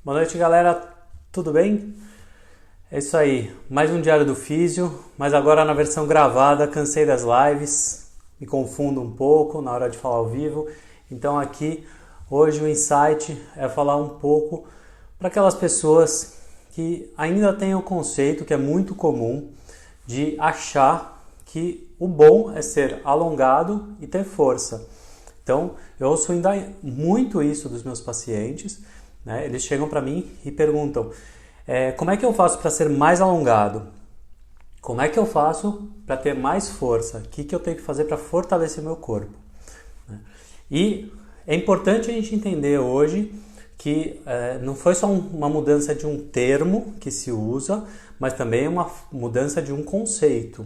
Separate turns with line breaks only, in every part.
Boa noite, galera. Tudo bem? É isso aí. Mais um Diário do Físio, mas agora na versão gravada. Cansei das lives, me confundo um pouco na hora de falar ao vivo. Então aqui, hoje o insight é falar um pouco para aquelas pessoas que ainda têm o conceito, que é muito comum, de achar que o bom é ser alongado e ter força. Então, eu ouço ainda muito isso dos meus pacientes, né? Eles chegam para mim e perguntam, como é que eu faço para ser mais alongado? Como é que eu faço para ter mais força? O que eu tenho que fazer para fortalecer meu corpo? E é importante a gente entender hoje que não foi só uma mudança de um termo que se usa, mas também uma mudança de um conceito,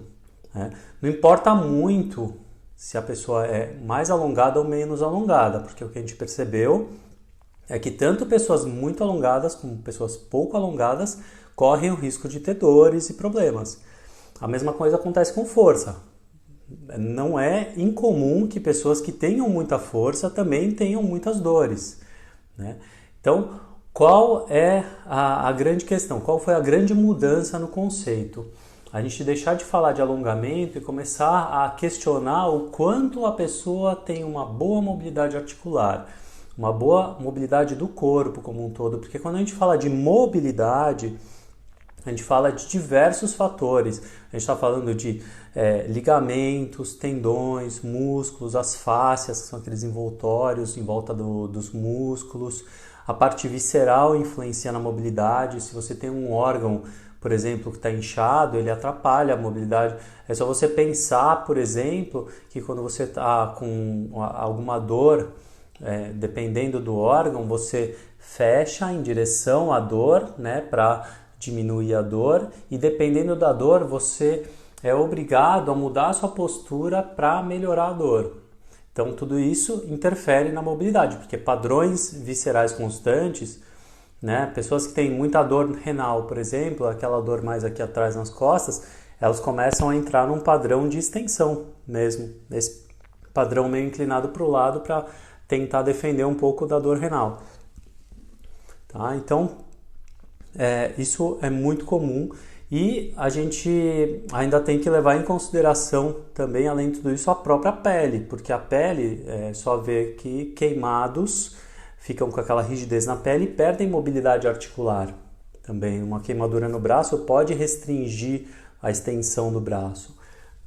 né? Não importa muito se a pessoa é mais alongada ou menos alongada, porque o que a gente percebeu é que tanto pessoas muito alongadas como pessoas pouco alongadas correm o risco de ter dores e problemas. A mesma coisa acontece com força. Não é incomum que pessoas que tenham muita força também tenham muitas dores, né? Então, qual é a grande questão? Qual foi a grande mudança no conceito? A gente deixar de falar de alongamento e começar a questionar o quanto a pessoa tem uma boa mobilidade articular, uma boa mobilidade do corpo como um todo, porque quando a gente fala de mobilidade, a gente fala de diversos fatores. A gente está falando de ligamentos, tendões, músculos, as fáscias, que são aqueles envoltórios em volta dos músculos. A parte visceral influencia na mobilidade. Se você tem um órgão, por exemplo, que está inchado, ele atrapalha a mobilidade. É só você pensar, por exemplo, que quando você está com alguma dor, dependendo do órgão, você fecha em direção à dor, né, para diminuir a dor, e dependendo da dor, você é obrigado a mudar a sua postura para melhorar a dor. Então, tudo isso interfere na mobilidade, porque padrões viscerais constantes, né, pessoas que têm muita dor renal, por exemplo, aquela dor mais aqui atrás nas costas, elas começam a entrar num padrão de extensão mesmo, esse padrão meio inclinado para o lado para tentar defender um pouco da dor renal. Tá? Então, isso é muito comum e a gente ainda tem que levar em consideração também, além de tudo isso, a própria pele, porque a pele, só vê que queimados ficam com aquela rigidez na pele e perdem mobilidade articular. Também uma queimadura no braço pode restringir a extensão do braço,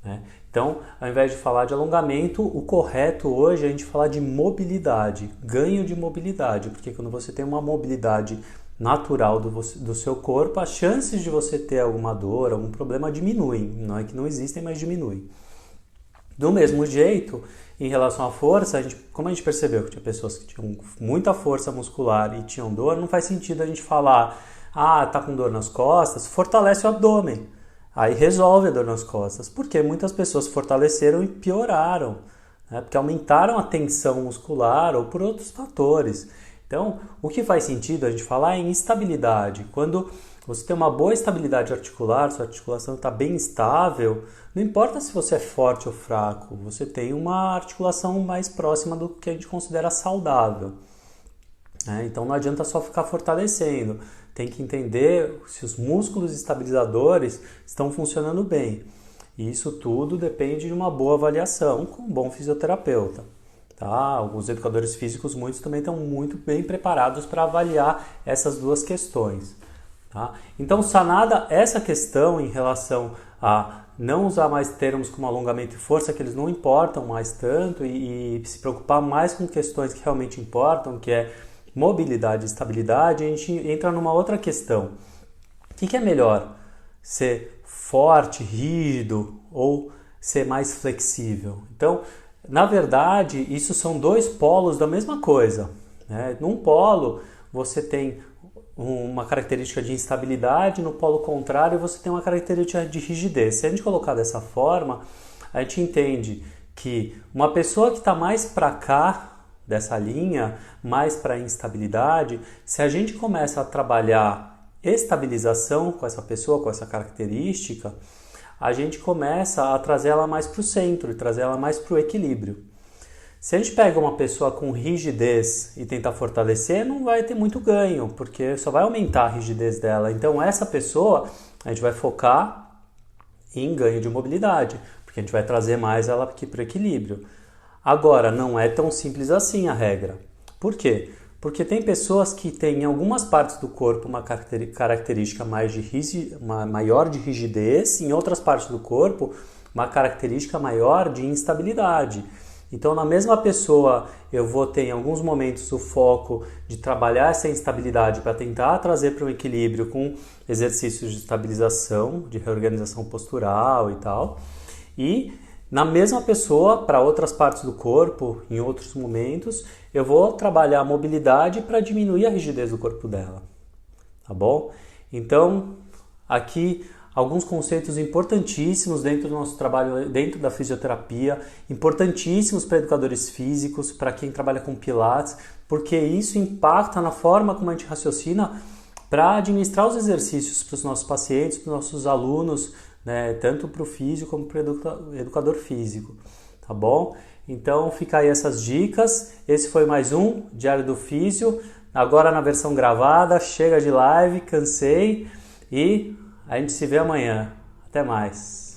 né? Então, ao invés de falar de alongamento, o correto hoje é a gente falar de mobilidade, ganho de mobilidade, porque quando você tem uma mobilidade natural do seu corpo, as chances de você ter alguma dor, algum problema diminuem. Não é que não existem, mas diminuem. Do mesmo jeito, em relação à força, como a gente percebeu que tinha pessoas que tinham muita força muscular e tinham dor, não faz sentido a gente falar, tá com dor nas costas, fortalece o abdômen. Aí resolve a dor nas costas, porque muitas pessoas fortaleceram e pioraram, né? Porque aumentaram a tensão muscular ou por outros fatores. Então, o que faz sentido a gente falar é em estabilidade. Quando você tem uma boa estabilidade articular, sua articulação está bem estável, não importa se você é forte ou fraco, você tem uma articulação mais próxima do que a gente considera saudável. Então não adianta só ficar fortalecendo, tem que entender se os músculos estabilizadores estão funcionando bem. E isso tudo depende de uma boa avaliação com um bom fisioterapeuta. Tá? Os educadores físicos, muitos também estão muito bem preparados para avaliar essas duas questões. Tá? Então, sanada essa questão em relação a não usar mais termos como alongamento e força, que eles não importam mais tanto, e se preocupar mais com questões que realmente importam, que é mobilidade e estabilidade, a gente entra numa outra questão. O que é melhor? Ser forte, rígido ou ser mais flexível? Então, na verdade, isso são dois polos da mesma coisa, né? Num polo, você tem uma característica de instabilidade, no polo contrário, você tem uma característica de rigidez. Se a gente colocar dessa forma, a gente entende que uma pessoa que está mais para cá, dessa linha, mais para instabilidade, se a gente começa a trabalhar estabilização com essa pessoa, com essa característica, a gente começa a trazer ela mais para o centro e trazer ela mais para o equilíbrio. Se a gente pega uma pessoa com rigidez e tentar fortalecer, não vai ter muito ganho, porque só vai aumentar a rigidez dela. Então essa pessoa, a gente vai focar em ganho de mobilidade, porque a gente vai trazer mais ela aqui para o equilíbrio. Agora, não é tão simples assim a regra. Por quê? Porque tem pessoas que têm em algumas partes do corpo uma característica maior de rigidez, em outras partes do corpo uma característica maior de instabilidade. Então, na mesma pessoa, eu vou ter em alguns momentos o foco de trabalhar essa instabilidade para tentar trazer para um equilíbrio com exercícios de estabilização, de reorganização postural e tal. E na mesma pessoa, para outras partes do corpo, em outros momentos, eu vou trabalhar a mobilidade para diminuir a rigidez do corpo dela. Tá bom? Então, aqui alguns conceitos importantíssimos dentro do nosso trabalho, dentro da fisioterapia, importantíssimos para educadores físicos, para quem trabalha com pilates, porque isso impacta na forma como a gente raciocina para administrar os exercícios para os nossos pacientes, para os nossos alunos, né, tanto para o físico como para o educador físico, tá bom? Então fica aí essas dicas, esse foi mais um Diário do Físio, agora na versão gravada, chega de live, cansei e a gente se vê amanhã. Até mais.